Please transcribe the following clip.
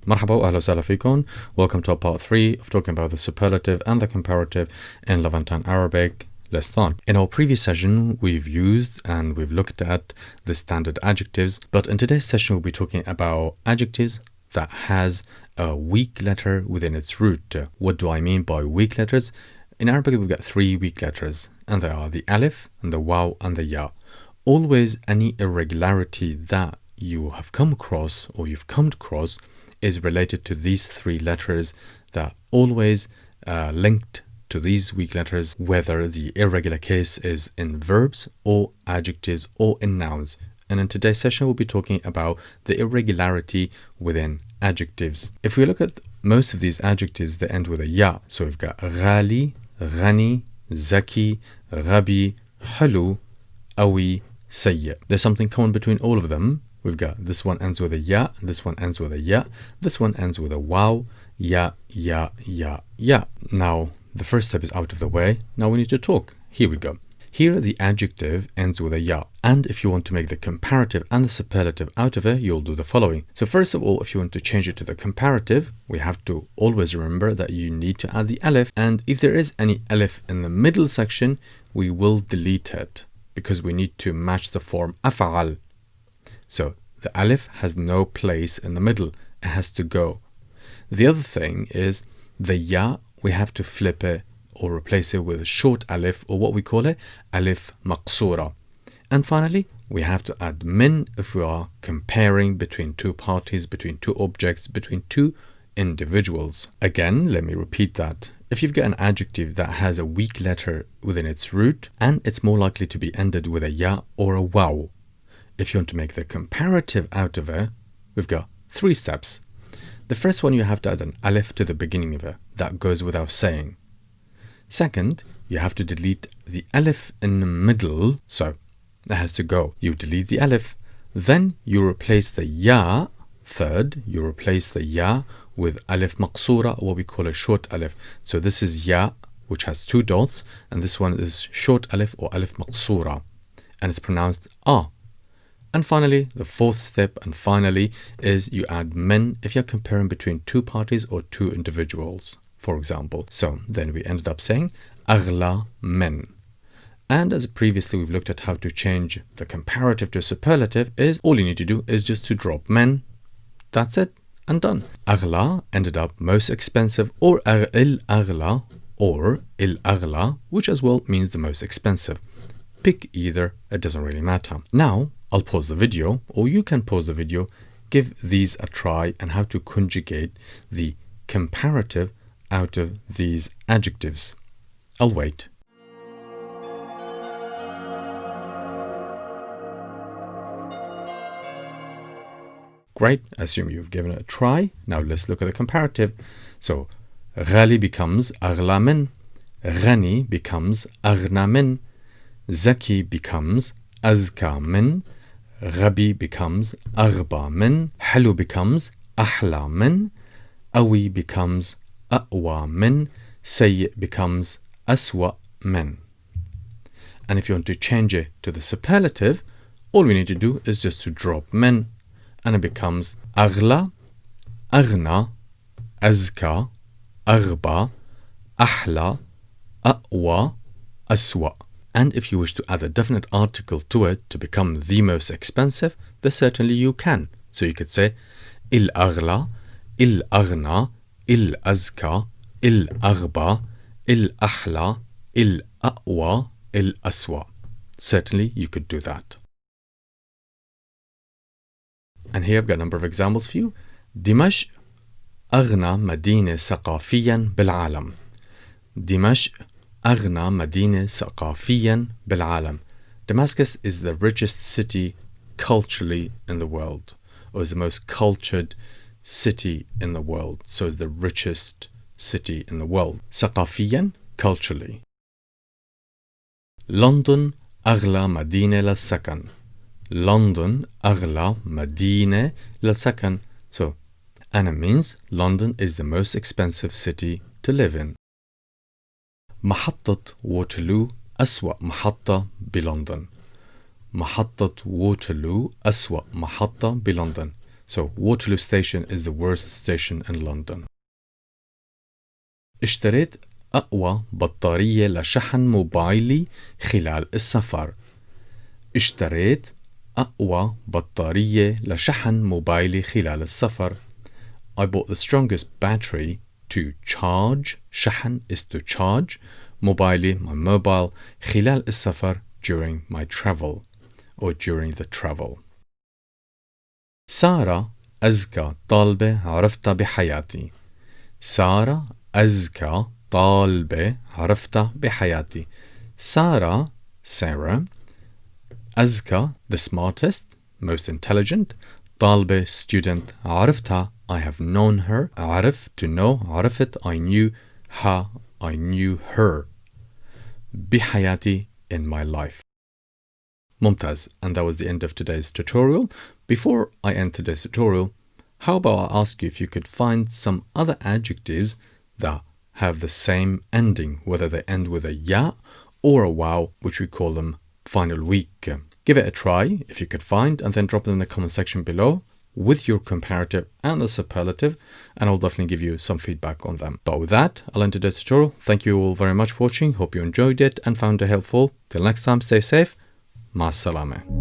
مرحبا وأهلا وسهلا فيكم. Welcome to part 3 of talking about the superlative and the comparative in Levantine Arabic. Let's start. In our previous session, we've used and we've looked at the standard adjectives, but in today's session, we'll be talking about adjectives that has a weak letter within its root. What do I mean by weak letters? In Arabic, we've got 3 weak letters, and they are the alif, and the waw, and the ya. Always any irregularity that you have come across or you've come across is related to these 3 letters that always linked to these weak letters, whether the irregular case is in verbs or adjectives or in nouns. And in today's session, we'll be talking about the irregularity within adjectives. If we look at most of these adjectives, they end with a ya. So we've got ghali, ghani, zaki, ghabi, halu, awi, sayyi. There's something common between all of them. We've got this one ends with a ya, this one ends with a ya, this one ends with a waw, ya, ya, ya, ya. Now, the first step is out of the way. Now we need to talk. Here we go. Here, the adjective ends with a ya. And if you want to make the comparative and the superlative out of it, you'll do the following. So first of all, if you want to change it to the comparative, we have to always remember that you need to add the alif. And if there is any alif in the middle section, we will delete it because we need to match the form af'al. So the alif has no place in the middle. It has to go. The other thing is the ya, we have to flip it or replace it with a short alif, or what we call it, alif maqsura. And finally, we have to add min if we are comparing between 2 parties, between 2 objects, between 2 individuals. Again, let me repeat that. If you've got an adjective that has a weak letter within its root, and it's more likely to be ended with a ya or a waw. If you want to make the comparative out of it, we've got 3 steps. The first one, you have to add an alif to the beginning of it. That goes without saying. Second, you have to delete the alif in the middle, so it has to go. You delete the alif. Then you replace the ya. Third, you replace the ya with alif maqsura, what we call a short alif. So this is ya, which has 2 dots, and this one is short alif or alif maqsura, and it's pronounced ah. And finally, the 4th step and finally is you add min if you're comparing between 2 parties or 2 individuals, for example. So then we ended up saying aghla min. And as previously we've looked at how to change the comparative to superlative, is all you need to do is just to drop min. That's it and done. Aghla ended up most expensive, or il aghla, or il aghla, which as well means the most expensive. Pick either, it doesn't really matter. Now I'll pause the video, or you can pause the video, give these a try and how to conjugate the comparative out of these adjectives. I'll wait. Great, assume you've given it a try. Now let's look at the comparative. So ghali becomes aghla min, ghani becomes aghna min, zaki becomes azka min, ghabi becomes aghba min, halu becomes ahla min, awi becomes aqwa min, sayyi becomes aswa min. And if you want to change it to the superlative, all we need to do is just to drop min, and it becomes aghla, aghna, azka, aghba, ahla, aqwa, aswa. And if you wish to add a definite article to it to become the most expensive, then certainly you can. So you could say il aghla, il aghna, il azka, il aghba, il ahla, il aqwa, il aswa. Certainly you could do that. And here I've got a number of examples for you. دمشق أغنى مدينة ثقافيا بالعالم. دمشق أغنى مدينة ثقافيا بالعالم. Damascus is the richest city culturally in the world, or is the most cultured city in the world. So it's the richest city in the world. ثقافيا, culturally. لندن أغلى مدينة للسكن. London أغلى مدينة للسكن. So, and it means London is the most expensive city to live in. محطة ووترلو أسوأ محطة بلندن. محطة ووترلو أسوأ محطة بلندن. So Waterloo Station is the worst station in London. اشتريت أقوى بطارية لشحن موبايلي خلال السفر. اشتريت أقوى بطارية لشحن موبايلي خلال السفر. I bought the strongest battery to charge. شحن is to charge. موبايلي, my mobile. خلال السفر, during my travel or during the travel. سارة أذكى طالبة عرفتها بحياتي. سارة أذكى طالبة عرفتها بحياتي. Sarah, Sarah. أذكى, the smartest, most intelligent. طالبة, student. عرفتها, I have known her. عرف, to know. عرفت, I knew. her, I knew her. بحياتي, in my life. Mumtaz, and that was the end of today's tutorial. Before I end today's tutorial, how about I ask you if you could find some other adjectives that have the same ending, whether they end with a ya or a wow, which we call them final week. Give it a try if you could find, and then drop them in the comment section below with your comparative and the superlative, and I'll definitely give you some feedback on them. But with that, I'll end today's tutorial. Thank you all very much for watching. Hope you enjoyed it and found it helpful. Till next time, stay safe. مع السلامة.